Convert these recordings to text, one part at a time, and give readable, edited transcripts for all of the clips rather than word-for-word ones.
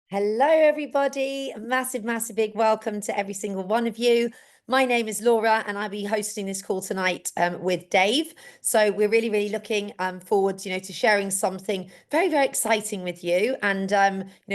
Hello, everybody. A massive, massive big welcome to every single one of you. My name is Laura, and I'll be hosting this call tonight with Dave. So we're really, really looking forward, to sharing something very, very exciting with you. And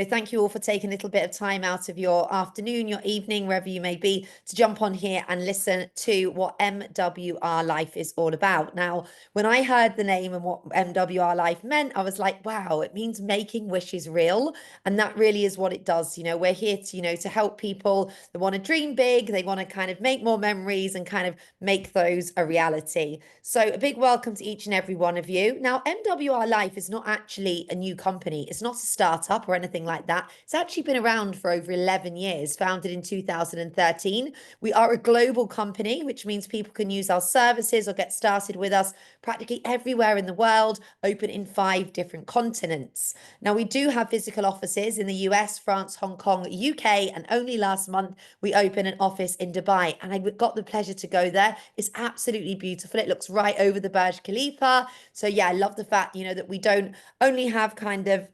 thank you all for taking a little bit of time out of your afternoon, your evening, wherever you may be, to jump on here and listen to what MWR Life is all about. Now, when I heard the name and what MWR Life meant, I was like, wow, it means making wishes real. And that really is what it does. We're here to, to help people that want to dream big, they want to kind of make more memories and kind of make those a reality. So a big welcome to each and every one of you. Now, MWR Life is not actually a new company. It's not a startup or anything like that. It's actually been around for over 11 years, founded in 2013. We are a global company, which means people can use our services or get started with us practically everywhere in the world, open in 5 different continents. Now, we do have physical offices in the US, France, Hong Kong, UK, and only last month we opened an office in Dubai. And I got the pleasure to go there. It's absolutely beautiful. It looks right over the Burj Khalifa. So, yeah, I love the fact, that we don't only have kind of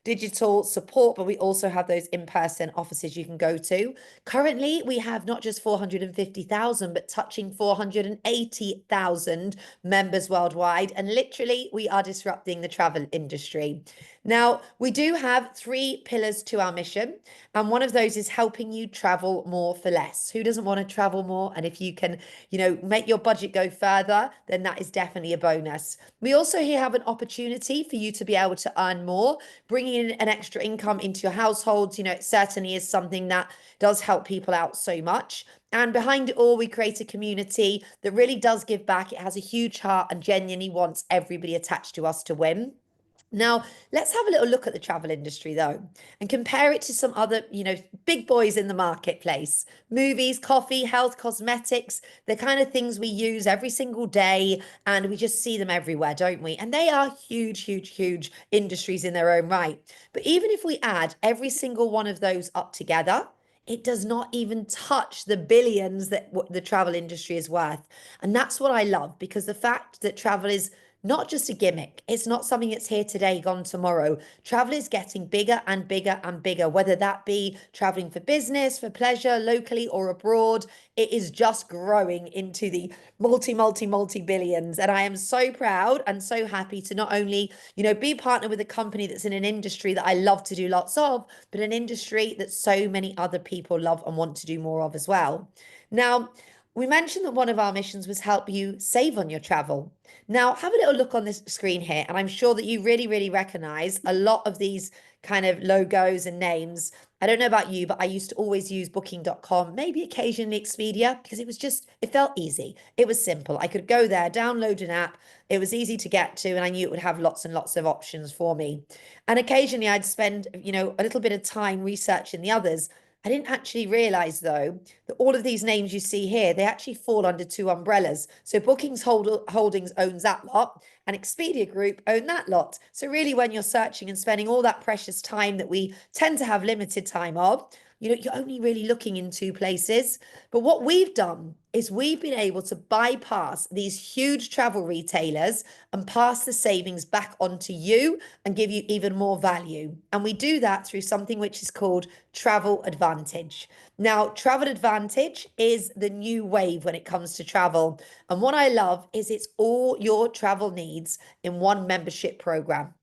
digital support, but we also have those in-person offices you can go to. Currently, we have not just 450,000, but touching 480,000 members worldwide. And literally, we are disrupting the travel industry. Now, we do have 3 pillars to our mission, and one of those is helping you travel more for less. Who doesn't want to travel more? And if you can, make your budget go further, then that is definitely a bonus. We also here have an opportunity for you to be able to earn more, bringing in an extra income into your households. It certainly is something that does help people out so much. And behind it all, we create a community that really does give back. It has a huge heart and genuinely wants everybody attached to us to win. Now, let's have a little look at the travel industry, though, and compare it to some other, big boys in the marketplace. Movies, coffee, health, cosmetics, the kind of things we use every single day, and we just see them everywhere, don't we? And they are huge, huge, huge industries in their own right. But even if we add every single one of those up together, it does not even touch the billions that the travel industry is worth. And that's what I love, because the fact that travel is not just a gimmick. It's not something that's here today, gone tomorrow. Travel is getting bigger and bigger and bigger, whether that be traveling for business, for pleasure, locally or abroad. It is just growing into the multi billions. And I am so proud and so happy to not only, be partnered with a company that's in an industry that I love to do lots of, but an industry that so many other people love and want to do more of as well. Now, we mentioned that one of our missions was help you save on your travel. Now, have a little look on this screen here, and I'm sure that you really, really recognize a lot of these kind of logos and names. I don't know about you, but I used to always use booking.com, maybe occasionally Expedia, because it felt easy. It was simple. I could go there, download an app. It was easy to get to, and I knew it would have lots and lots of options for me. And occasionally I'd spend, a little bit of time researching the others. I didn't actually realize, though, that all of these names you see here, they actually fall under 2 umbrellas. So Holdings owns that lot, and Expedia Group own that lot. So really, when you're searching and spending all that precious time that we tend to have limited time of, you're only really looking in 2 places. But what we've done is we've been able to bypass these huge travel retailers and pass the savings back onto you and give you even more value. And we do that through something which is called Travel Advantage. Now, Travel Advantage is the new wave when it comes to travel. And what I love is it's all your travel needs in one membership program.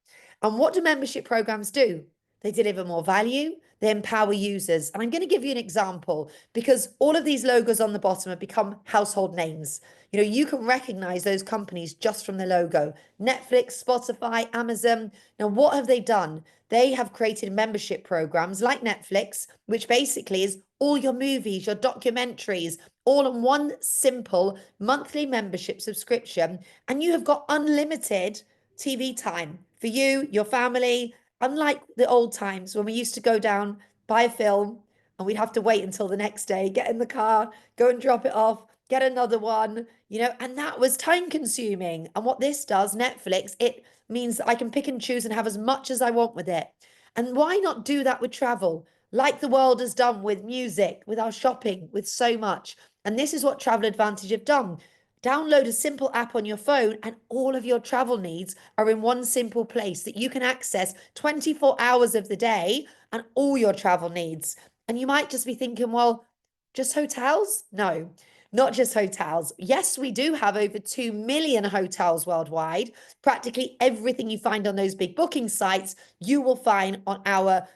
And what do membership programs do? They deliver more value, they empower users. And I'm going to give you an example, because all of these logos on the bottom have become household names. You can recognize those companies just from the logo. Netflix, Spotify, Amazon. Now, what have they done? They have created membership programs like Netflix, which basically is all your movies, your documentaries, all on one simple monthly membership subscription. And you have got unlimited TV time for you, your family. Unlike the old times when we used to go down, buy a film, and we'd have to wait until the next day, get in the car, go and drop it off, get another one, and that was time consuming. And what this does, Netflix, it means that I can pick and choose and have as much as I want with it. And why not do that with travel? Like the world has done with music, with our shopping, with so much. And this is what Travel Advantage have done. Download a simple app on your phone, and all of your travel needs are in one simple place that you can access 24 hours of the day and all your travel needs. And you might just be thinking, well, just hotels? No, not just hotels. Yes, we do have over 2 million hotels worldwide. Practically everything you find on those big booking sites, you will find on our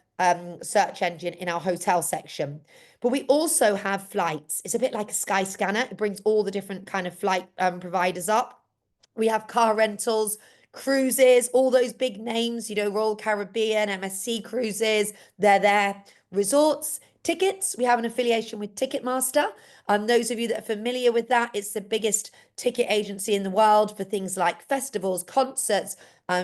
search engine in our hotel section. But we also have flights. It's a bit like a Sky Scanner. It brings all the different kind of flight providers up. We have car rentals, cruises, all those big names, Royal Caribbean, MSC Cruises, they're there. Resorts, tickets, we have an affiliation with Ticketmaster. Those of you that are familiar with that, it's the biggest ticket agency in the world for things like festivals, concerts,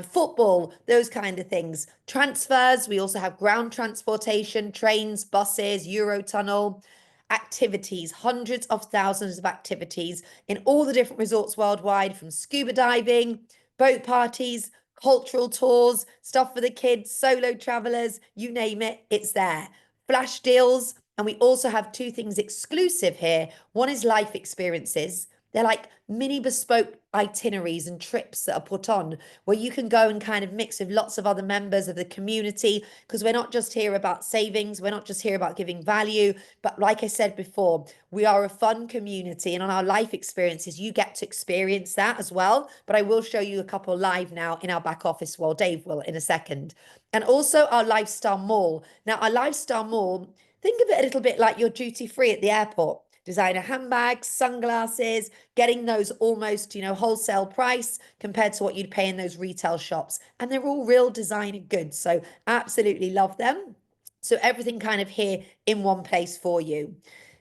football, those kind of things. Transfers, we also have ground transportation, trains, buses, Eurotunnel, activities, hundreds of thousands of activities in all the different resorts worldwide, from scuba diving, boat parties, cultural tours, stuff for the kids, solo travelers, you name it, it's there. Flash deals. And we also have two things exclusive here. One is life experiences. They're like mini bespoke itineraries and trips that are put on where you can go and kind of mix with lots of other members of the community, because we're not just here about savings, we're not just here about giving value, but like I said before, we are a fun community, and on our life experiences, you get to experience that as well. But I will show you a couple live now in our back office, well, Dave will in a second. And also our lifestyle mall. Now, our lifestyle mall, think of it a little bit like your duty free at the airport. Designer handbags, sunglasses, getting those almost, wholesale price compared to what you'd pay in those retail shops. And they're all real designer goods. So absolutely love them. So everything kind of here in one place for you.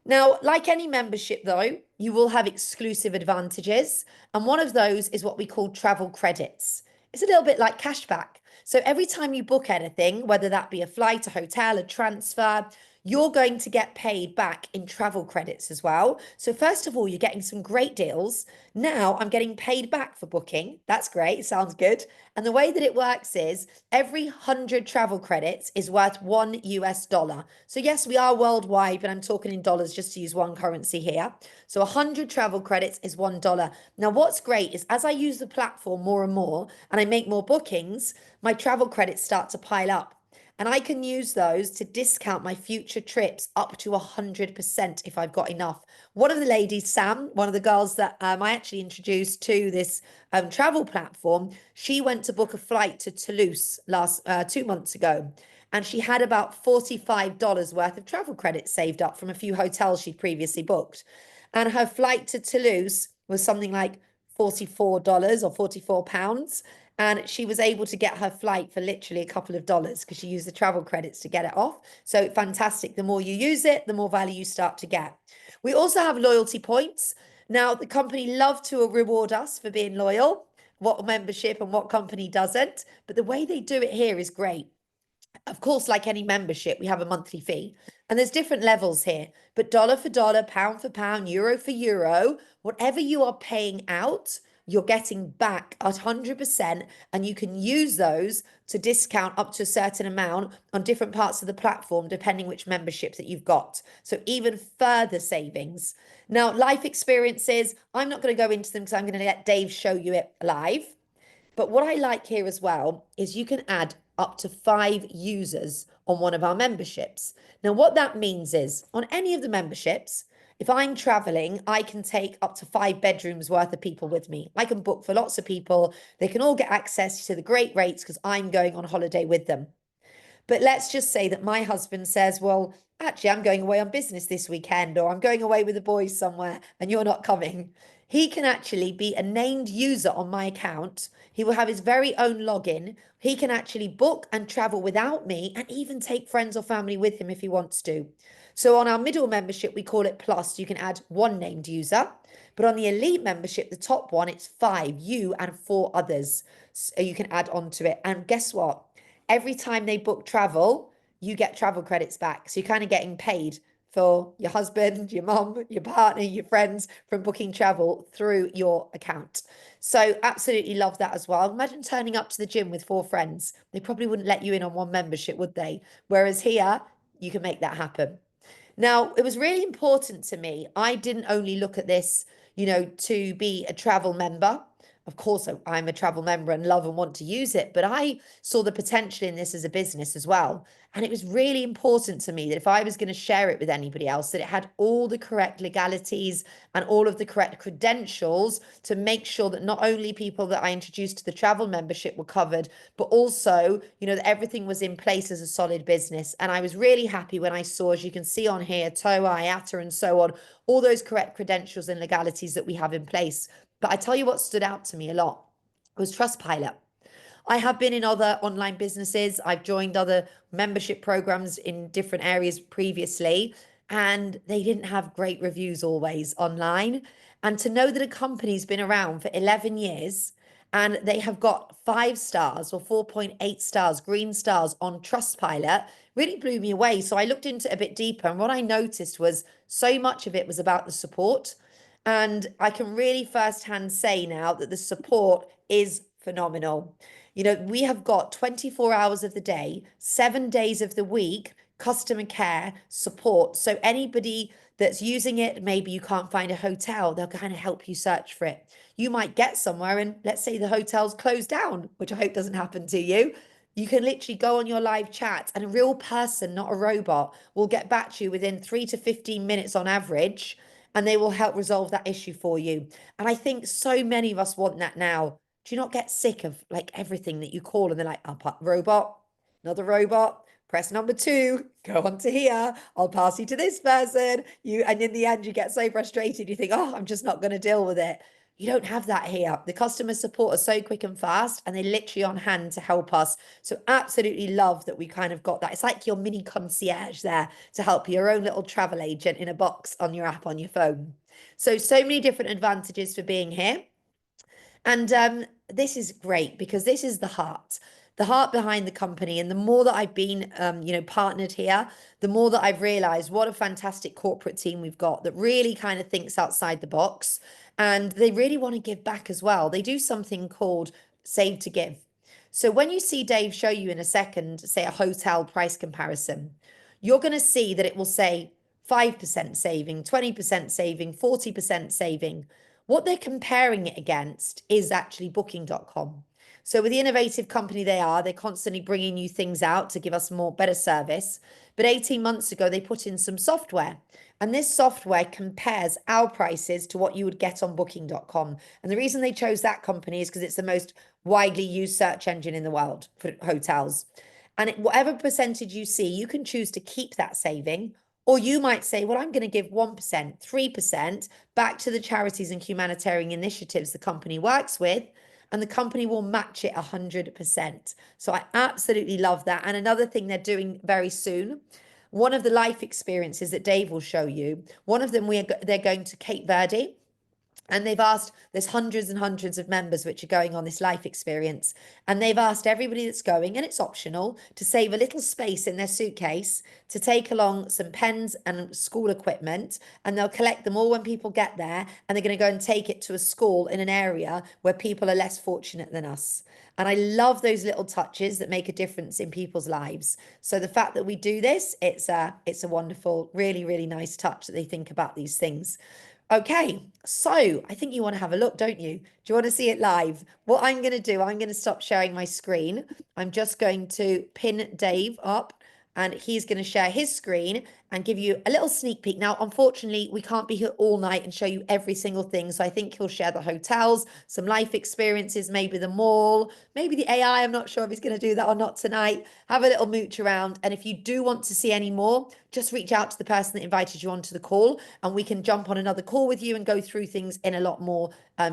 Now, like any membership though, you will have exclusive advantages. And one of those is what we call travel credits. It's a little bit like cashback. So every time you book anything, whether that be a flight, a hotel, a transfer, you're going to get paid back in travel credits as well. So first of all, you're getting some great deals. Now I'm getting paid back for booking. That's great. Sounds good. And the way that it works is every 100 travel credits is worth $1. So yes, we are worldwide, but I'm talking in dollars just to use one currency here. So 100 travel credits is $1. Now, what's great is as I use the platform more and more and I make more bookings, my travel credits start to pile up. And I can use those to discount my future trips up to 100% if I've got enough. One of the ladies, Sam, one of the girls that I actually introduced to this travel platform, she went to book a flight to Toulouse 2 months ago. And she had about $45 worth of travel credits saved up from a few hotels she'd previously booked. And her flight to Toulouse was something like $44 or £44. And she was able to get her flight for literally a couple of dollars because she used the travel credits to get it off. So fantastic. The more you use it, the more value you start to get. We also have loyalty points. Now, the company love to reward us for being loyal. What membership and what company doesn't? But the way they do it here is great. Of course, like any membership, we have a monthly fee. And there's different levels here. But dollar for dollar, pound for pound, euro for euro, whatever you are paying out, you're getting back 100%, and you can use those to discount up to a certain amount on different parts of the platform, depending which membership that you've got. So even further savings. Now, life experiences, I'm not going to go into them because I'm going to let Dave show you it live. But what I like here as well is you can add up to 5 users on one of our memberships. Now, what that means is on any of the memberships, if I'm traveling, I can take up to 5 bedrooms worth of people with me. I can book for lots of people. They can all get access to the great rates because I'm going on holiday with them. But let's just say that my husband says, well, actually, I'm going away on business this weekend, or I'm going away with the boys somewhere and you're not coming. He can actually be a named user on my account. He will have his very own login. He can actually book and travel without me and even take friends or family with him if he wants to. So on our middle membership, we call it Plus, you can add 1 named user. But on the elite membership, the top one, it's 5, you and 4 others. So you can add on to it. And guess what? Every time they book travel, you get travel credits back. So you're kind of getting paid for your husband, your mom, your partner, your friends from booking travel through your account. So absolutely love that as well. Imagine turning up to the gym with 4 friends. They probably wouldn't let you in on one membership, would they? Whereas here, you can make that happen. Now, it was really important to me. I didn't only look at this, to be a travel member. Of course, I'm a travel member and love and want to use it, but I saw the potential in this as a business as well. And it was really important to me that if I was going to share it with anybody else, that it had all the correct legalities and all of the correct credentials to make sure that not only people that I introduced to the travel membership were covered, but also, that everything was in place as a solid business. And I was really happy when I saw, as you can see on here, TOA, IATA, and so on, all those correct credentials and legalities that we have in place. But I tell you what stood out to me a lot was Trustpilot. I have been in other online businesses. I've joined other membership programs in different areas previously, and they didn't have great reviews always online. And to know that a company's been around for 11 years and they have got 5 stars or 4.8 stars, green stars on Trustpilot really blew me away. So I looked into it a bit deeper, and what I noticed was so much of it was about the support. And I can really firsthand say now that the support is phenomenal. We have got 24 hours of the day, 7 days of the week, customer care support. So anybody that's using it, maybe you can't find a hotel, they'll kind of help you search for it. You might get somewhere and let's say the hotel's closed down, which I hope doesn't happen to you. You can literally go on your live chat and a real person, not a robot, will get back to you within 3 to 15 minutes on average, and they will help resolve that issue for you. And I think so many of us want that now. Do you not get sick of like everything that you call and they're like, robot, another robot, press number 2, go on to here, I'll pass you to this person. And in the end, you get so frustrated, you think, oh, I'm just not going to deal with it. You don't have that here. The customer support is so quick and fast, and they're literally on hand to help us. So absolutely love that we kind of got that. It's like your mini concierge there to help your own little travel agent in a box on your app on your phone. So many different advantages for being here. And this is great because this is the heart behind the company. And the more that I've been, partnered here, the more that I've realized what a fantastic corporate team we've got that really kind of thinks outside the box. And they really want to give back as well. They do something called Save to Give. So when you see Dave show you in a second, say a hotel price comparison, you're going to see that it will say 5% saving, 20% saving, 40% saving. What they're comparing it against is actually Booking.com. So with the innovative company they are, they're constantly bringing new things out to give us better service. But 18 months ago, they put in some software. And this software compares our prices to what you would get on Booking.com. And the reason they chose that company is because it's the most widely used search engine in the world for hotels. And whatever percentage you see, you can choose to keep that saving. Or you might say, well, I'm going to give 1%, 3% back to the charities and humanitarian initiatives the company works with, and the company will match it 100%. So I absolutely love that. And another thing they're doing very soon, one of the life experiences that Dave will show you, one of them they're going to Cape Verde. And they've asked, there's hundreds and hundreds of members which are going on this life experience. And they've asked everybody that's going, and it's optional, to save a little space in their suitcase to take along some pens and school equipment. And they'll collect them all when people get there. And they're going to go and take it to a school in an area where people are less fortunate than us. And I love those little touches that make a difference in people's lives. So the fact that we do this, it's a wonderful, really, really nice touch that they think about these things. Okay, so I think you want to have a look, don't you? Do you want to see it live? What I'm going to do, I'm going to stop sharing my screen. I'm just going to pin Dave up and he's going to share his screen and give you a little sneak peek. Now, unfortunately, we can't be here all night and show you every single thing. So I think he'll share the hotels, some life experiences, maybe the mall, maybe the AI. I'm not sure if he's going to do that or not tonight. Have a little mooch around. And if you do want to see any more, just reach out to the person that invited you onto the call and we can jump on another call with you and go through things in a lot more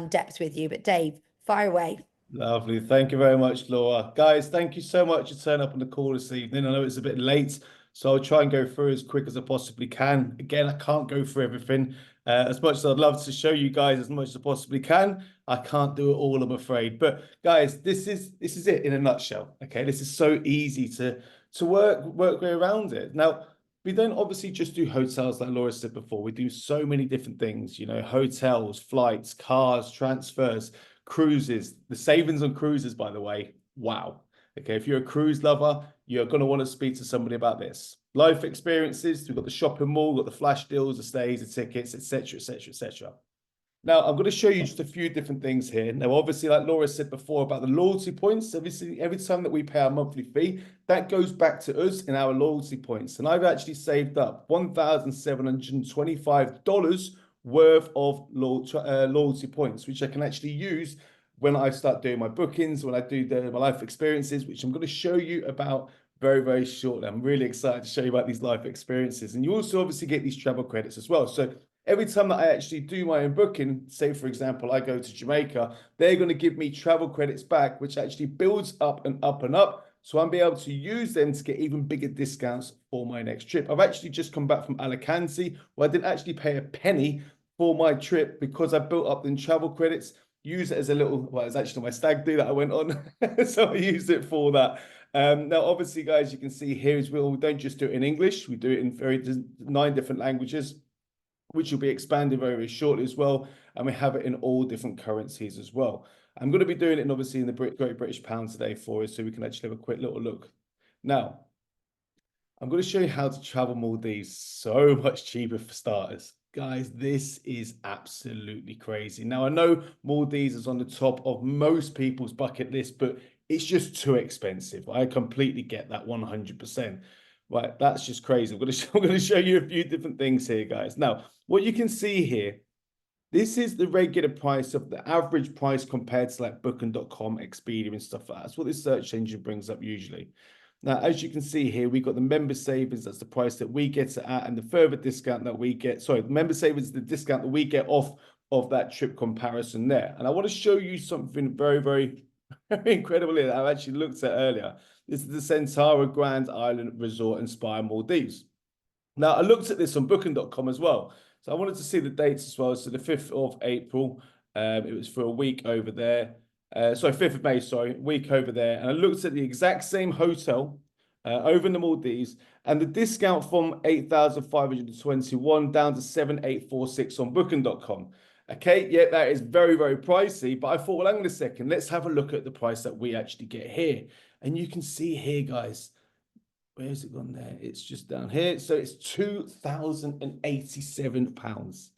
depth with you. But Dave, fire away. Lovely. Thank you very much, Laura. Guys, thank you so much for turning up on the call this evening. I know it's a bit late, so I'll try and go through as quick as I possibly can. Again, I can't go through everything. As much as I'd love to show you guys as much as I possibly can, I can't do it all, I'm afraid. But guys, this is it in a nutshell. Okay, this is so easy to work way around it. Now, we don't obviously just do hotels like Laura said before. We do so many different things, hotels, flights, cars, transfers, cruises. The savings on cruises, by the way, wow. Okay, if you're a cruise lover, you're going to want to speak to somebody about this. Life experiences, we've got the shopping mall, we've got the flash deals, the stays, the tickets, etc., etc., etc. Now, I'm going to show you just a few different things here. Now, obviously, like Laura said before about the loyalty points, obviously, every time that we pay our monthly fee, that goes back to us in our loyalty points. And I've actually saved up $1,725 worth of loyalty points, which I can actually use when I start doing my bookings, when I do my life experiences, which I'm going to show you about very, very shortly. I'm really excited to show you about these life experiences. And you also obviously get these travel credits as well. So every time that I actually do my own booking, say, for example, I go to Jamaica, they're going to give me travel credits back, which actually builds up and up and up. So I'm be able to use them to get even bigger discounts for my next trip. I've actually just come back from Alicante, where I didn't actually pay a penny for my trip because I built up in travel credits, use it as a little, well, it's actually my stag do that I went on. So I used it for that. Now, obviously, guys, you can see here as well, we don't just do it in English, we do it in 9 different languages, which will be expanded very, very shortly as well. And we have it in all different currencies as well. I'm going to be doing it, obviously, in the Great British Pound today for us, so we can actually have a quick little look. Now, I'm going to show you how to travel Maldives so much cheaper for starters. Guys, this is absolutely crazy. Now, I know Maldives is on the top of most people's bucket list, but it's just too expensive. I completely get that 100%. Right, that's just crazy. I'm going to show you a few different things here, guys. Now, what you can see here, this is the regular price of the average price compared to like Booking.com, Expedia, and stuff like that. That's what this search engine brings up usually. Now, as you can see here, we've got the member savings. That's the price that we get it at, and the further discount that we get. Sorry, the member savings is the discount that we get off of that trip comparison there. And I want to show you something very, very, very incredible here that I've actually looked at earlier. This is the Centara Grand Island Resort and Spa Maldives. Now, I looked at this on Booking.com as well. So I wanted to see the dates as well. So the 5th of April, it was for a week over there. Sorry, 5th of May, sorry, week over there. And I looked at the exact same hotel over in the Maldives, and the discount from 8,521 down to 7,846 on Booking.com. Okay, yeah, that is very, very pricey. But I thought, well, hang on a second, let's have a look at the price that we actually get here. And you can see here, guys, where's it gone there? It's just down here. So it's £2,087.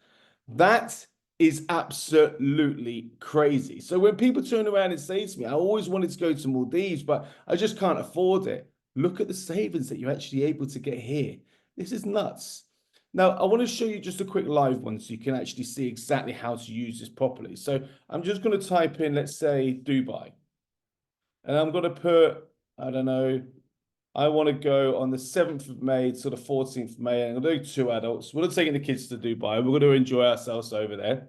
That is absolutely crazy. So when people turn around and say to me, I always wanted to go to Maldives, but I just can't afford it. Look at the savings that you're actually able to get here. This is nuts. Now, I want to show you just a quick live one so you can actually see exactly how to use this properly. So I'm just going to type in, let's say, Dubai. And I'm going to put, I don't know, I want to go on the 7th of May to the 14th of May. And I'm going to do 2 adults. We're not taking the kids to Dubai. We're going to enjoy ourselves over there.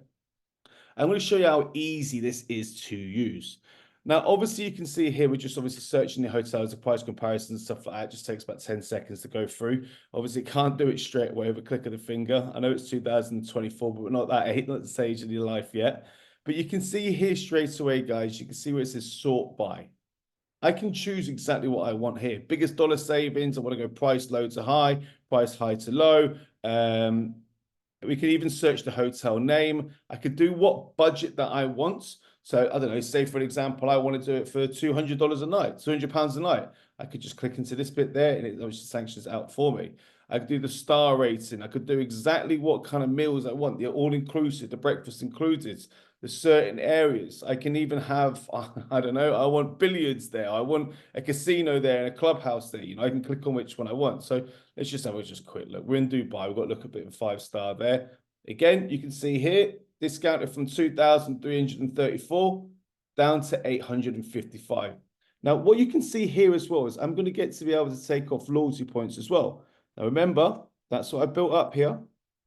I'm going to show you how easy this is to use. Now, obviously, you can see here, we're just obviously searching the hotels, the price comparison and stuff like that. It just takes about 10 seconds to go through. Obviously, can't do it straight away with a click of the finger. I know it's 2024, but we're not that not at the stage of your life yet. But you can see here straight away, guys, you can see where it says sort by. I can choose exactly what I want here. Biggest dollar savings. I want to go price low to high, price high to low. We could even search the hotel name. I could do what budget that I want. So I don't know, say for example, I want to do it for $200 a night, £200 a night. I could just click into this bit there and it obviously sanctions out for me. I could do the star rating. I could do exactly what kind of meals I want. The all-inclusive, the breakfast included, the certain areas. I can even have, I don't know, I want billiards there. I want a casino there and a clubhouse there. You know, I can click on which one I want. So let's just have a quick look. We're in Dubai. We've got to look a bit of 5-star there. Again, you can see here, discounted from 2,334 down to 855. Now, what you can see here as well is I'm going to get to be able to take off loyalty points as well. Now, remember, that's what I built up here.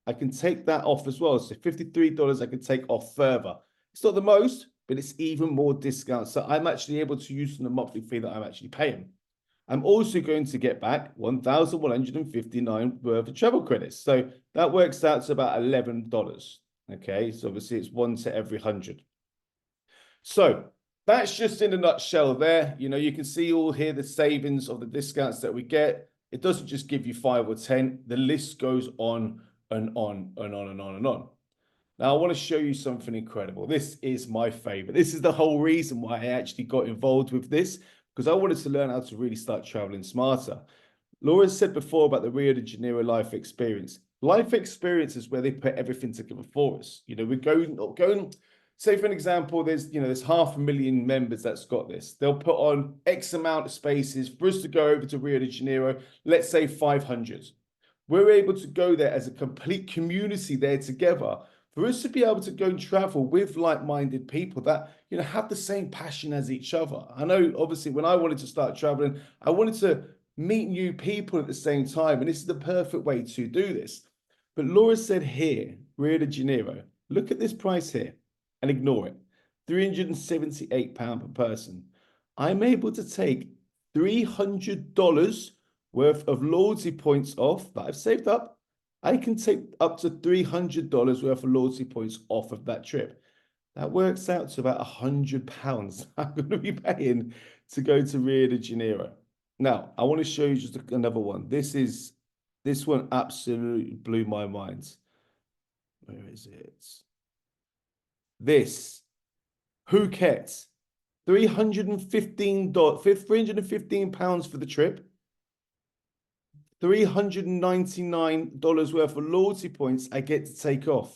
I can take that off as well. So $53 I can take off further. It's not the most, but it's even more discount. So I'm actually able to use the monthly fee that I'm actually paying. I'm also going to get back 1,159 worth of travel credits. So that works out to about $11. Okay, so obviously it's 1 to every 100. So that's just in a nutshell there. You know, you can see all here the savings of the discounts that we get. It doesn't just give you 5 or 10. The list goes on and on and on and on and on. Now, I want to show you something incredible. This is my favorite. This is the whole reason why I actually got involved with this, because I wanted to learn how to really start traveling smarter. Laura said before about the Rio de Janeiro life experience. Life experience is where they put everything together for us. You know, we're going, say for an example, there's 500,000 members that's got this. They'll put on X amount of spaces for us to go over to Rio de Janeiro, let's say 500. We're able to go there as a complete community there together for us to be able to go and travel with like-minded people that, you know, have the same passion as each other. I know, obviously, when I wanted to start traveling, I wanted to meet new people at the same time, and this is the perfect way to do this. But Laura said here, Rio de Janeiro, look at this price here and ignore it. £378 per person. I'm able to take $300 worth of loyalty points off that I've saved up. I can take up to $300 worth of loyalty points off of that trip. That works out to about £100 I'm going to be paying to go to Rio de Janeiro. Now, I want to show you just another one. This one absolutely blew my mind. Where is it? This, Phuket, £315 for the trip. $399 worth of loyalty points I get to take off.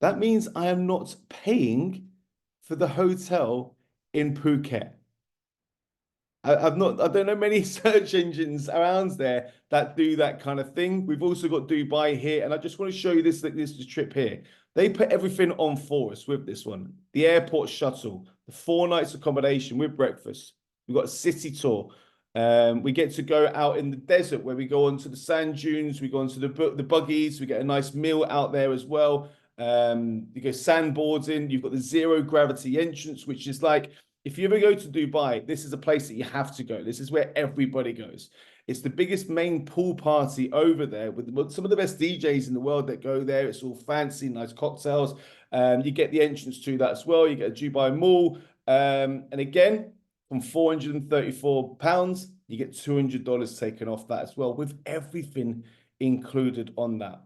That means I am not paying for the hotel in Phuket. I don't know many search engines around there that do that kind of thing. We've also got Dubai here, and I just want to show you this trip here. They put everything on for us with this one. The airport shuttle, the 4 nights accommodation with breakfast. We've got a city tour. We get to go out in the desert where we go onto the sand dunes, we go onto the buggies, we get a nice meal out there as well. You go sandboarding, you've got the zero gravity entrance, which is like, if you ever go to Dubai, this is a place that you have to go. This is where everybody goes. It's the biggest main pool party over there with some of the best DJs in the world that go there. It's all fancy, nice cocktails. You get the entrance to that as well. You get a Dubai Mall. And again, from £434, you get $200 taken off that as well, with everything included on that.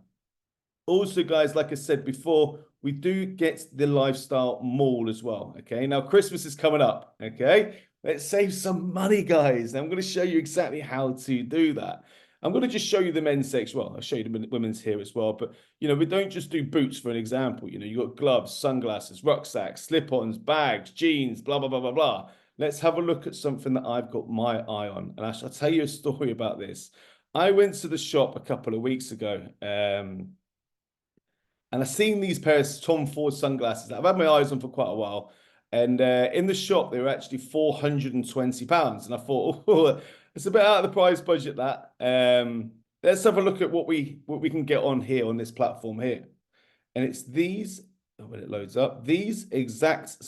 Also, guys, like I said before, we do get the lifestyle mall as well. Okay, now Christmas is coming up. Okay, let's save some money, guys. I'm going to show you exactly how to do that. I'm going to just show you the men's section. Well, I'll show you the women's here as well. But, you know, we don't just do boots, for an example. You know, you've got gloves, sunglasses, rucksacks, slip-ons, bags, jeans, blah, blah, blah, blah, blah. Let's have a look at something that I've got my eye on. And I'll tell you a story about this. I went to the shop a couple of weeks ago. And I seen these pairs of Tom Ford sunglasses that I've had my eyes on for quite a while. And in the shop, they were actually £420. And I thought, oh, it's a bit out of the price budget, that. Let's have a look at what we can get on here on this platform here. And it's these, when it loads up, these exact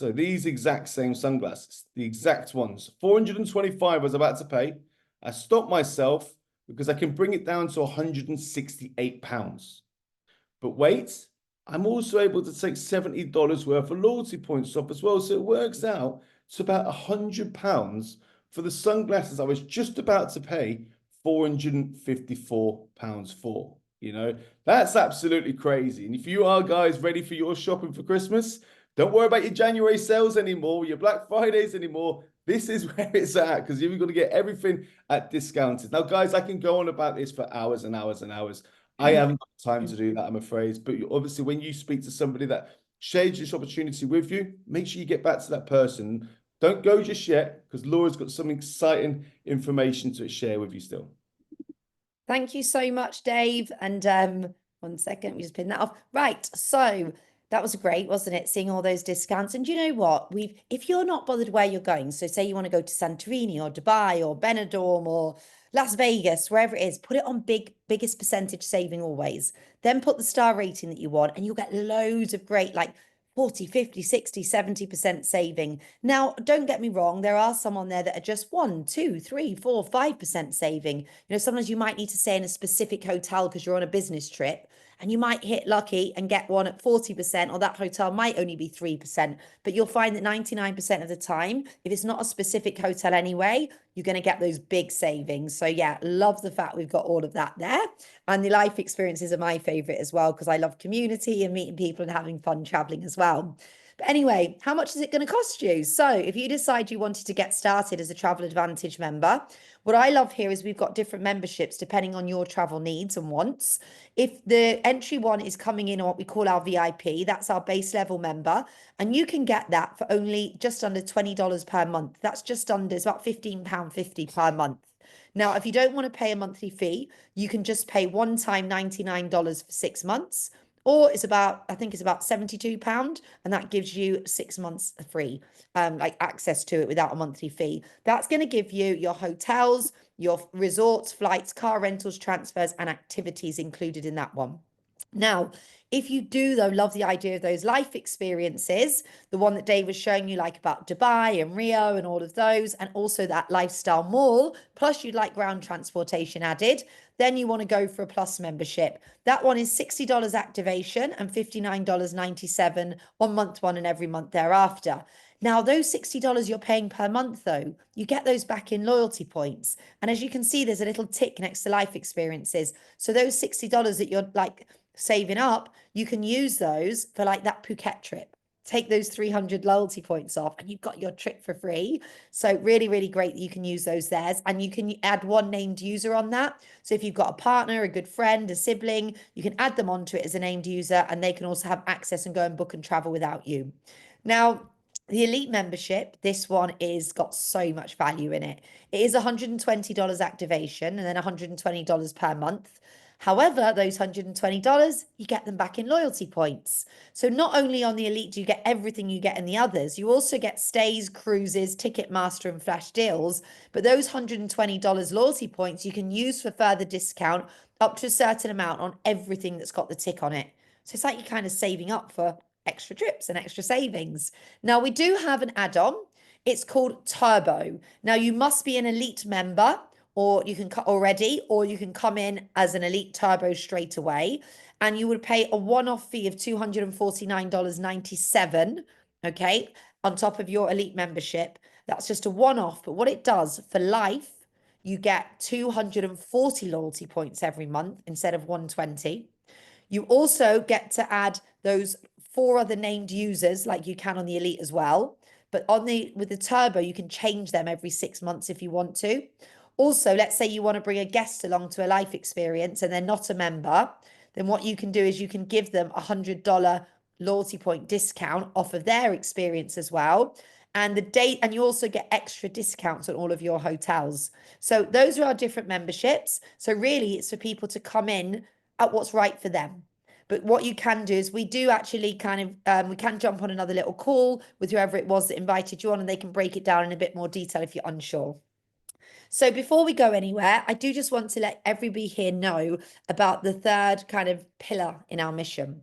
same sunglasses, the exact ones. 425 I was about to pay. I stopped myself because I can bring it down to £168. But wait, I'm also able to take $70 worth of loyalty points off as well. So it works out to about £100 for the sunglasses I was just about to pay £454 for. You know, that's absolutely crazy. And if you are, guys, ready for your shopping for Christmas, don't worry about your January sales anymore, your Black Fridays anymore. This is where it's at, because you're going to get everything at discounted. Now, guys, I can go on about this for hours and hours and hours. I haven't got time to do that, I'm afraid. But obviously, when you speak to somebody that shares this opportunity with you, make sure you get back to that person. Don't go just yet, because Laura's got some exciting information to share with you still. Thank you so much, Dave. And 1 second, we just pin that off. Right, so that was great, wasn't it? Seeing all those discounts. And you know what? If you're not bothered where you're going, so say you want to go to Santorini or Dubai or Benidorm or Las Vegas, wherever it is, put it on biggest percentage saving always. Then put the star rating that you want, and you'll get loads of great, like 40, 50, 60, 70% saving. Now, don't get me wrong, there are some on there that are just 1, 2, 3, 4, 5% saving. You know, sometimes you might need to stay in a specific hotel because you're on a business trip, and you might hit lucky and get one at 40%, or that hotel might only be 3%. But you'll find that 99% of the time, if it's not a specific hotel anyway, you're going to get those big savings. So yeah, love the fact we've got all of that there. And the life experiences are my favorite as well, because I love community and meeting people and having fun traveling as well. But anyway, how much is it going to cost you? So if you decide you wanted to get started as a Travel Advantage member, what I love here is we've got different memberships depending on your travel needs and wants. If the entry one is coming in on what we call our VIP, that's our base level member, and you can get that for only just under $20 per month. That's just under, it's about £15.50 per month. Now, if you don't want to pay a monthly fee, you can just pay one time $99 for 6 months, or it's about, I think it's about £72, and that gives you 6 months free, like access to it without a monthly fee. That's going to give you your hotels, your resorts, flights, car rentals, transfers, and activities included in that one. Now, if you do, though, love the idea of those life experiences, the one that Dave was showing you, like about Dubai and Rio and all of those, and also that lifestyle mall, plus you'd like ground transportation added, then you want to go for a plus membership. That one is $60 activation and $59.97 on month one and every month thereafter. Now, those $60 you're paying per month, though, you get those back in loyalty points. And as you can see, there's a little tick next to life experiences. So those $60 that you're like saving up, you can use those for like that Phuket trip. Take those 300 loyalty points off and you've got your trip for free. So really, really great that you can use those there. And you can add one named user on that. So if you've got a partner, a good friend, a sibling, you can add them onto it as a named user, and they can also have access and go and book and travel without you. Now, the elite membership, this one is got so much value in it. It is $120 activation and then $120 per month. However, those $120, you get them back in loyalty points. So not only on the elite do you get everything you get in the others, you also get stays, cruises, Ticketmaster, and flash deals. But those $120 loyalty points you can use for further discount up to a certain amount on everything that's got the tick on it. So it's like you're kind of saving up for extra trips and extra savings. Now, we do have an add-on. It's called Turbo. Now, you must be an elite member, or you can already, or you can come in as an elite Turbo straight away, and you would pay a one-off fee of $249.97, okay, on top of your elite membership. That's just a one-off, but what it does for life, you get 240 loyalty points every month instead of 120. You also get to add those 4 other named users like you can on the elite as well. But with the Turbo, you can change them every 6 months if you want to. Also, let's say you want to bring a guest along to a life experience and they're not a member, then what you can do is you can give them a $100 loyalty point discount off of their experience as well. And you also get extra discounts on all of your hotels. So those are our different memberships. So really, it's for people to come in at what's right for them. But what you can do is we do actually kind of, we can jump on another little call with whoever it was that invited you on, and they can break it down in a bit more detail if you're unsure. So before we go anywhere, I do just want to let everybody here know about the third kind of pillar in our mission,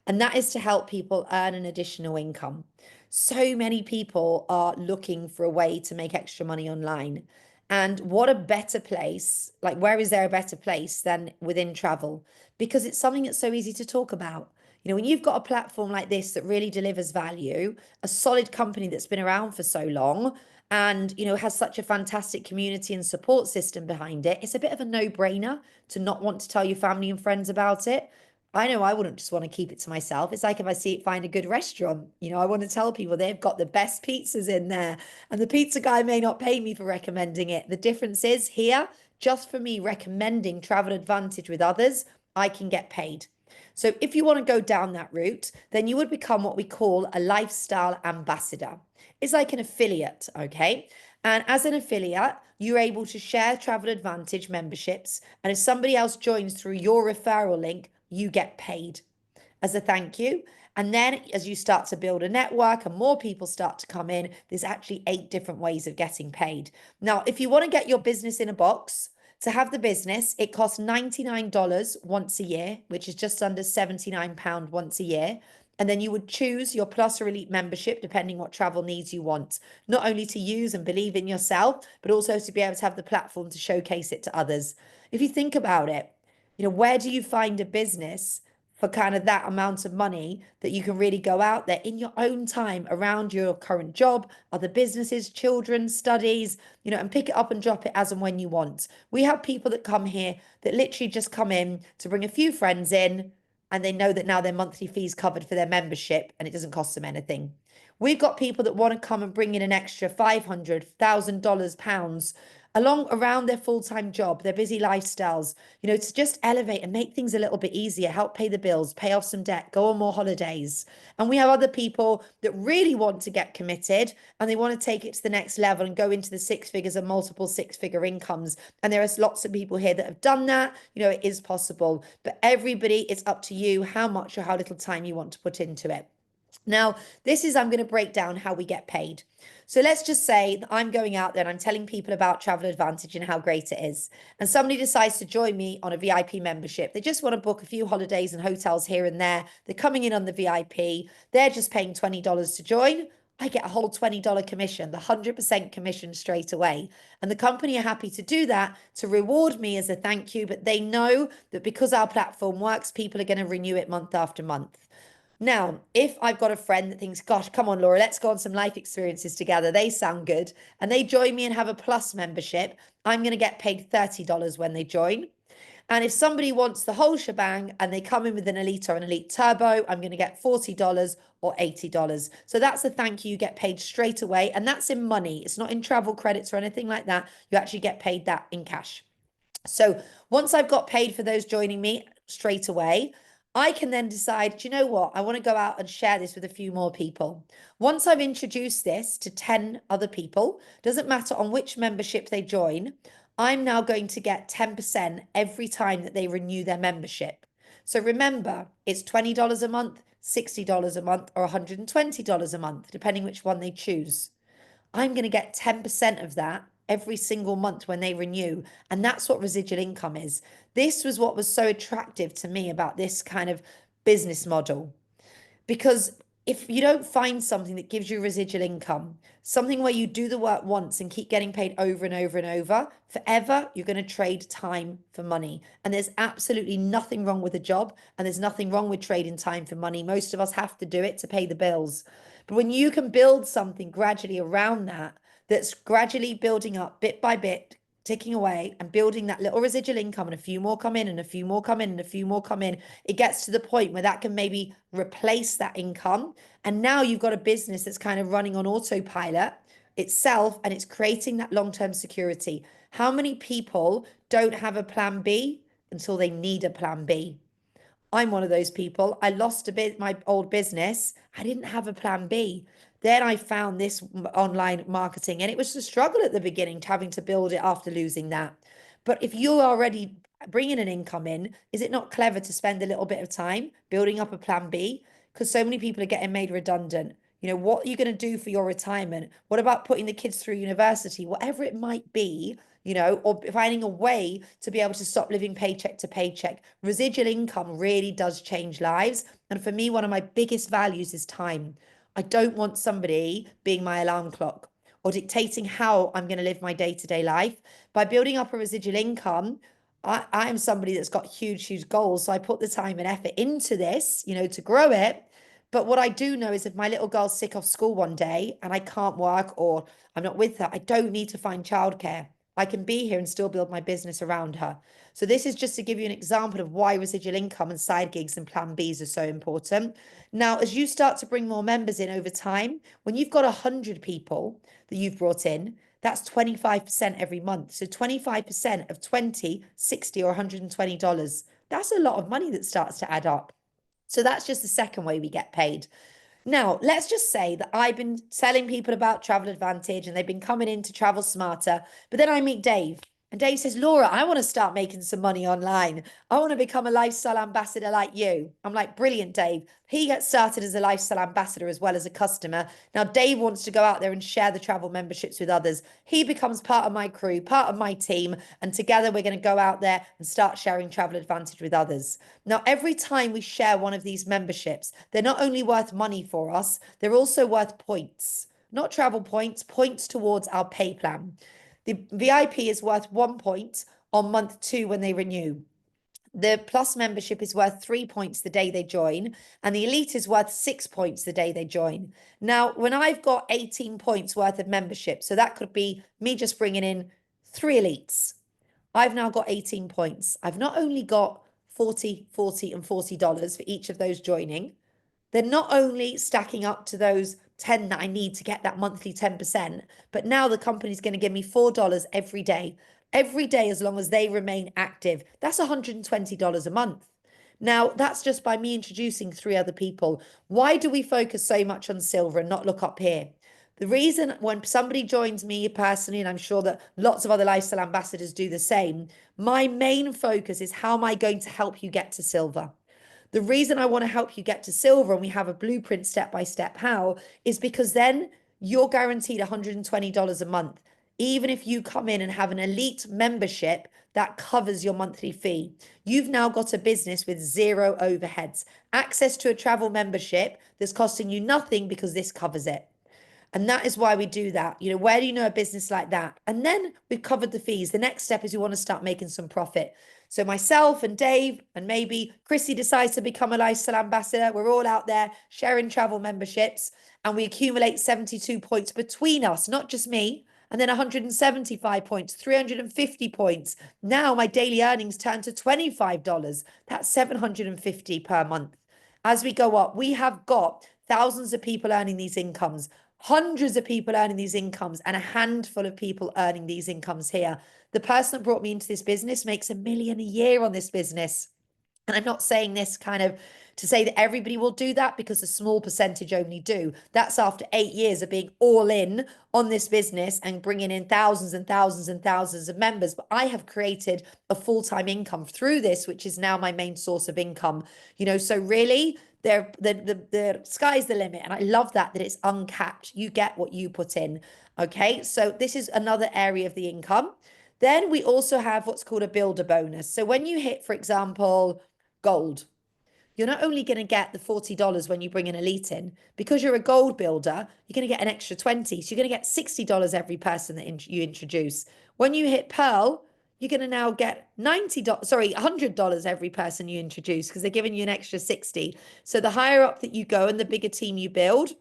and that is to help people earn an additional income. So many people are looking for a way to make extra money online. And what a better place, like where is there a better place than within travel? Because it's something that's so easy to talk about. You know, when you've got a platform like this that really delivers value, a solid company that's been around for so long, and, you know, has such a fantastic community and support system behind it, it's a bit of a no-brainer to not want to tell your family and friends about it. I know I wouldn't just want to keep it to myself. It's like if I find a good restaurant, you know, I want to tell people they've got the best pizzas in there, and the pizza guy may not pay me for recommending it. The difference is here, just for me recommending Travel Advantage with others, I can get paid. So if you want to go down that route, then you would become what we call a lifestyle ambassador. It's like an affiliate, okay? And as an affiliate, you're able to share Travel Advantage memberships. And if somebody else joins through your referral link, you get paid as a thank you. And then as you start to build a network and more people start to come in, there's actually 8 different ways of getting paid. Now, if you want to get your business in a box, to have the business, it costs $99 once a year, which is just under £79 once a year. And then you would choose your Plus or Elite membership, depending what travel needs you want, not only to use and believe in yourself, but also to be able to have the platform to showcase it to others. If you think about it, you know, where do you find a business for kind of that amount of money that you can really go out there in your own time around your current job, other businesses, children, studies, you know, and pick it up and drop it as and when you want. We have people that come here that literally just come in to bring a few friends in, and they know that now their monthly fee's covered for their membership and it doesn't cost them anything. We've got people that want to come and bring in an extra $500,000, pounds, along around their full-time job, their busy lifestyles, to just elevate and make things a little bit easier, help pay the bills, pay off some debt, go on more holidays. And we have other people that really want to get committed and they want to take it to the next level and go into the six figures and multiple six-figure incomes. And there are lots of people here that have done that. It is possible, but everybody, it's up to you how much or how little time you want to put into it. Now, I'm going to break down how we get paid. So let's just say that I'm going out there and I'm telling people about Travel Advantage and how great it is. And somebody decides to join me on a VIP membership. They just want to book a few holidays and hotels here and there. They're coming in on the VIP. They're just paying $20 to join. I get a whole $20 commission, the 100% commission straight away. And the company are happy to do that to reward me as a thank you. But they know that because our platform works, people are going to renew it month after month. Now, if I've got a friend that thinks, gosh, come on, Laura, let's go on some life experiences together. They sound good. And they join me and have a plus membership. I'm going to get paid $30 when they join. And if somebody wants the whole shebang and they come in with an Elite or an Elite Turbo, I'm going to get $40 or $80. So that's a thank you. You get paid straight away. And that's in money. It's not in travel credits or anything like that. You actually get paid that in cash. So once I've got paid for those joining me straight away, I can then decide, do you know what? I want to go out and share this with a few more people. Once I've introduced this to 10 other people, doesn't matter on which membership they join, I'm now going to get 10% every time that they renew their membership. So remember, it's $20 a month, $60 a month, or $120 a month, depending which one they choose. I'm going to get 10% of that every single month when they renew. And that's what residual income is. This was what was so attractive to me about this kind of business model. Because if you don't find something that gives you residual income, something where you do the work once and keep getting paid over and over and over, forever, you're going to trade time for money. And there's absolutely nothing wrong with a job. And there's nothing wrong with trading time for money. Most of us have to do it to pay the bills. But when you can build something gradually around that, that's gradually building up bit by bit, ticking away and building that little residual income, and a few more come in and a few more come in and a few more come in, it gets to the point where that can maybe replace that income. And now you've got a business that's kind of running on autopilot itself, and it's creating that long-term security. How many people don't have a plan B until they need a plan B? I'm one of those people. I lost a bit my old business. I didn't have a plan B. Then I found this online marketing, and it was a struggle at the beginning, having to build it after losing that. But if you're already bringing an income in, is it not clever to spend a little bit of time building up a plan B? Because so many people are getting made redundant. What are you going to do for your retirement? What about putting the kids through university? Whatever it might be, or finding a way to be able to stop living paycheck to paycheck. Residual income really does change lives. And for me, one of my biggest values is time. I don't want somebody being my alarm clock or dictating how I'm going to live my day-to-day life. By building up a residual income, I am somebody that's got huge goals. So I put the time and effort into this, to grow it. But what I do know is if my little girl's sick off school one day and I can't work or I'm not with her, I don't need to find childcare. I can be here and still build my business around her. So this is just to give you an example of why residual income and side gigs and plan Bs are so important. Now, as you start to bring more members in over time, when you've got 100 people that you've brought in, that's 25% every month. So 25% of 20, 60 or $120. That's a lot of money that starts to add up. So that's just the second way we get paid. Now, let's just say that I've been telling people about Travel Advantage and they've been coming in to travel smarter, but then I meet Dave. And Dave says, Laura, I want to start making some money online. I want to become a lifestyle ambassador like you. I'm like, brilliant, Dave. He gets started as a lifestyle ambassador as well as a customer. Now, Dave wants to go out there and share the travel memberships with others. He becomes part of my crew, part of my team. And together we're going to go out there and start sharing Travel Advantage with others. Now, every time we share one of these memberships, they're not only worth money for us, they're also worth points. Not travel points, points towards our pay plan. The VIP is worth 1 point on month 2 when they renew. The Plus membership is worth 3 points the day they join, and the Elite is worth 6 points the day they join. Now, when I've got 18 points worth of membership, so that could be me just bringing in 3 Elites, I've now got 18 points. I've not only got $40, $40, and $40 for each of those joining, they're not only stacking up to those 10 that I need to get that monthly 10%, but now the company's going to give me $4 every day. Every day, as long as they remain active. That's $120 a month. Now, that's just by me introducing 3 other people. Why do we focus so much on silver and not look up here? The reason when somebody joins me personally, and I'm sure that lots of other lifestyle ambassadors do the same, my main focus is how am I going to help you get to silver? The reason I want to help you get to silver, and we have a blueprint step by step how, is because then you're guaranteed $120 a month. Even if you come in and have an elite membership that covers your monthly fee, you've now got a business with 0 overheads, access to a travel membership that's costing you nothing because this covers it. And that is why we do that. You know, where do you know a business like that? And then we've covered the fees. The next step is we want to start making some profit. So myself and Dave and maybe Chrissy decides to become a lifestyle ambassador. We're all out there sharing travel memberships and we accumulate 72 points between us, not just me. And then 175 points, 350 points. Now my daily earnings turn to $25. That's $750 per month. As we go up, we have got thousands of people earning these incomes, hundreds of people earning these incomes, and a handful of people earning these incomes here. The person that brought me into this business makes $1 million a year on this business. And I'm not saying this kind of to say that everybody will do that, because a small percentage only do. That's after 8 years of being all in on this business and bringing in thousands and thousands and thousands of members. But I have created a full-time income through this, which is now my main source of income. You know, so really, the sky's the limit. And I love that it's uncapped. You get what you put in. Okay, so this is another area of the income. Then we also have what's called a builder bonus. So when you hit, for example, gold, you're not only going to get the $40 when you bring an elite in, because you're a gold builder, you're going to get an extra 20. So you're going to get $60 every person that you introduce. When you hit pearl, you're going to now get $100 every person you introduce, because they're giving you an extra 60. So the higher up that you go and the bigger team you build,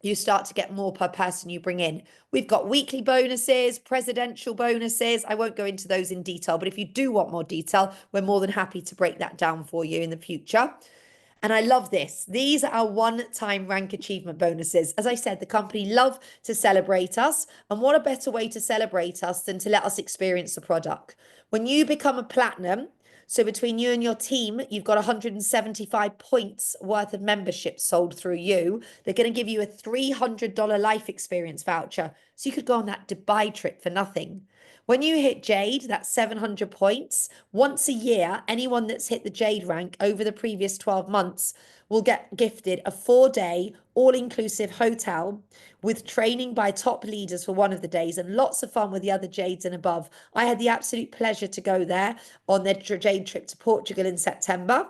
you start to get more per person you bring in. We've got weekly bonuses, presidential bonuses. I won't go into those in detail, but if you do want more detail, we're more than happy to break that down for you in the future. And I love this. These are our one-time rank achievement bonuses. As I said, the company love to celebrate us. And what a better way to celebrate us than to let us experience the product. When you become a platinum, so between you and your team, you've got 175 points worth of membership sold through you. They're going to give you a $300 life experience voucher. So you could go on that Dubai trip for nothing. When you hit Jade, that's 700 points. Once a year, anyone that's hit the Jade rank over the previous 12 months will get gifted a 4-day all-inclusive hotel with training by top leaders for one of the days and lots of fun with the other Jades and above. I had the absolute pleasure to go there on their Jade trip to Portugal in September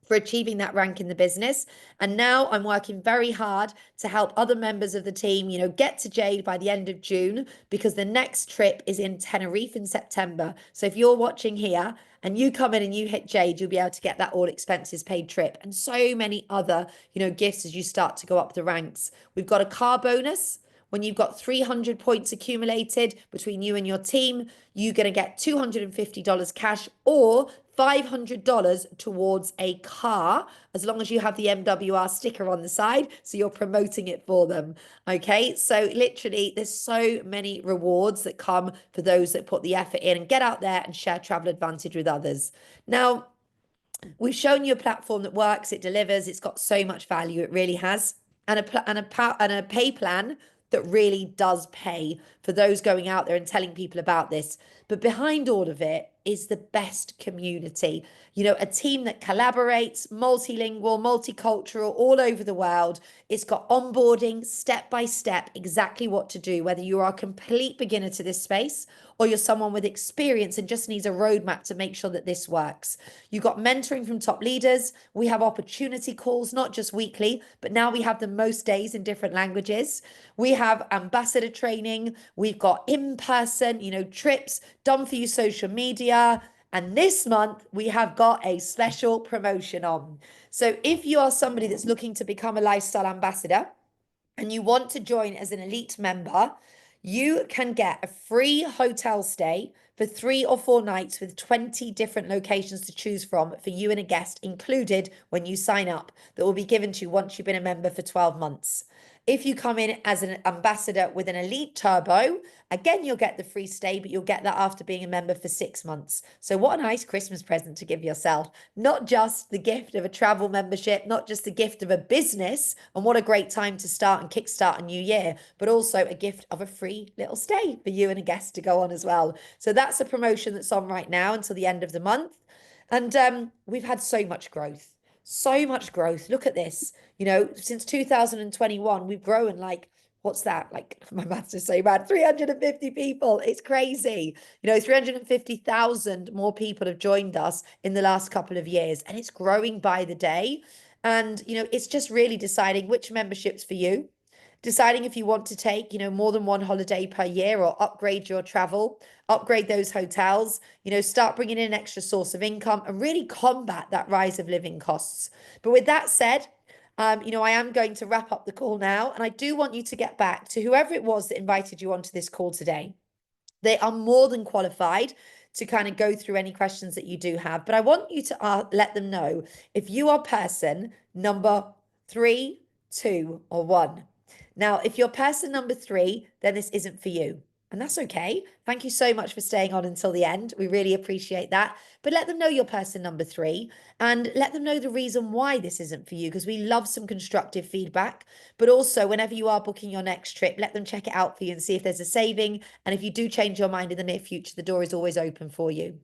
for achieving that rank in the business. And now I'm working very hard to help other members of the team, you know, get to Jade by the end of June, because the next trip is in Tenerife in September. So if you're watching here and you come in and you hit Jade, you'll be able to get that all expenses paid trip and so many other, you know, gifts as you start to go up the ranks. We've got a car bonus. When you've got 300 points accumulated between you and your team, you're going to get $250 cash or $500 towards a car, as long as you have the MWR sticker on the side, so you're promoting it for them. Okay, so literally there's so many rewards that come for those that put the effort in and get out there and share Travel Advantage with others. Now, we've shown you a platform that works, it delivers, it's got so much value, it really has, and a pay plan that really does pay for those going out there and telling people about this. But behind all of it is the best community. You know, a team that collaborates, multilingual, multicultural, all over the world. It's got onboarding, step by step, exactly what to do, whether you are a complete beginner to this space or you're someone with experience and just needs a roadmap to make sure that this works. You've got mentoring from top leaders. We have opportunity calls, not just weekly, but now we have them most days in different languages. We have ambassador training. We've got in-person, you know, trips, done for you social media. And this month we have got a special promotion on. So if you are somebody that's looking to become a lifestyle ambassador and you want to join as an elite member, you can get a free hotel stay for 3 or 4 nights with 20 different locations to choose from for you and a guest included when you sign up, that will be given to you once you've been a member for 12 months. If you come in as an ambassador with an Elite Turbo, again, you'll get the free stay, but you'll get that after being a member for 6 months. So what a nice Christmas present to give yourself. Not just the gift of a travel membership, not just the gift of a business, and what a great time to start and kickstart a new year, but also a gift of a free little stay for you and a guest to go on as well. So that's a promotion that's on right now until the end of the month. And we've had so much growth. So much growth. Look at this. You know, since 2021, we've grown like, what's that? Like, my maths is so bad. 350 people. It's crazy. You know, 350,000 more people have joined us in the last couple of years, and it's growing by the day. And, you know, it's just really deciding which membership's for you, deciding if you want to take, you know, more than one holiday per year or upgrade your travel, upgrade those hotels, you know, start bringing in an extra source of income and really combat that rise of living costs. But with that said, you know, I am going to wrap up the call now, and I do want you to get back to whoever it was that invited you onto this call today. They are more than qualified to kind of go through any questions that you do have, but I want you to let them know if you are person number 3, 2, or 1. Now, if you're person number 3, then this isn't for you. And that's okay. Thank you so much for staying on until the end. We really appreciate that. But let them know you're person number 3 and let them know the reason why this isn't for you, because we love some constructive feedback. But also, whenever you are booking your next trip, let them check it out for you and see if there's a saving. And if you do change your mind in the near future, the door is always open for you.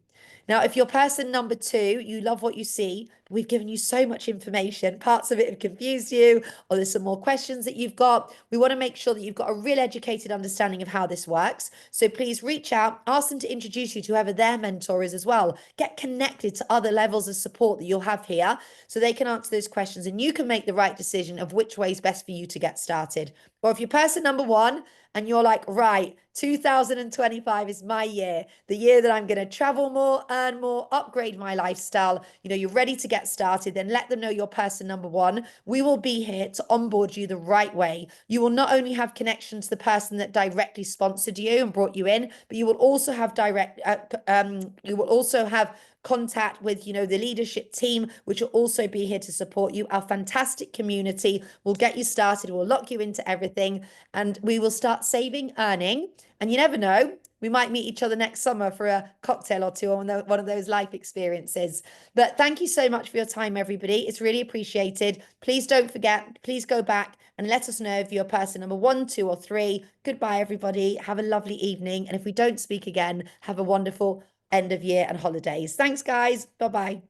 Now, if you're person number 2, you love what you see, but we've given you so much information, parts of it have confused you, or there's some more questions that you've got. We want to make sure that you've got a real educated understanding of how this works. So please reach out, ask them to introduce you to whoever their mentor is as well. Get connected to other levels of support that you'll have here so they can answer those questions and you can make the right decision of which way is best for you to get started. Or if you're person number 1, and you're like, right, 2025 is my year, the year that I'm going to travel more, earn more, upgrade my lifestyle. You know, you're ready to get started, then let them know you're person number 1. We will be here to onboard you the right way. You will not only have connection to the person that directly sponsored you and brought you in, but you will also have contact with, you know, the leadership team, which will also be here to support you. Our fantastic community will get you started, will lock you into everything, and we will start saving, earning. And you never know, we might meet each other next summer for a cocktail or two on one of those life experiences. But thank you so much for your time, everybody. It's really appreciated. Please don't forget, please go back and let us know if you're person number 1, 2, or 3. Goodbye, everybody. Have a lovely evening. And if we don't speak again, have a wonderful end of year and holidays. Thanks, guys. Bye-bye.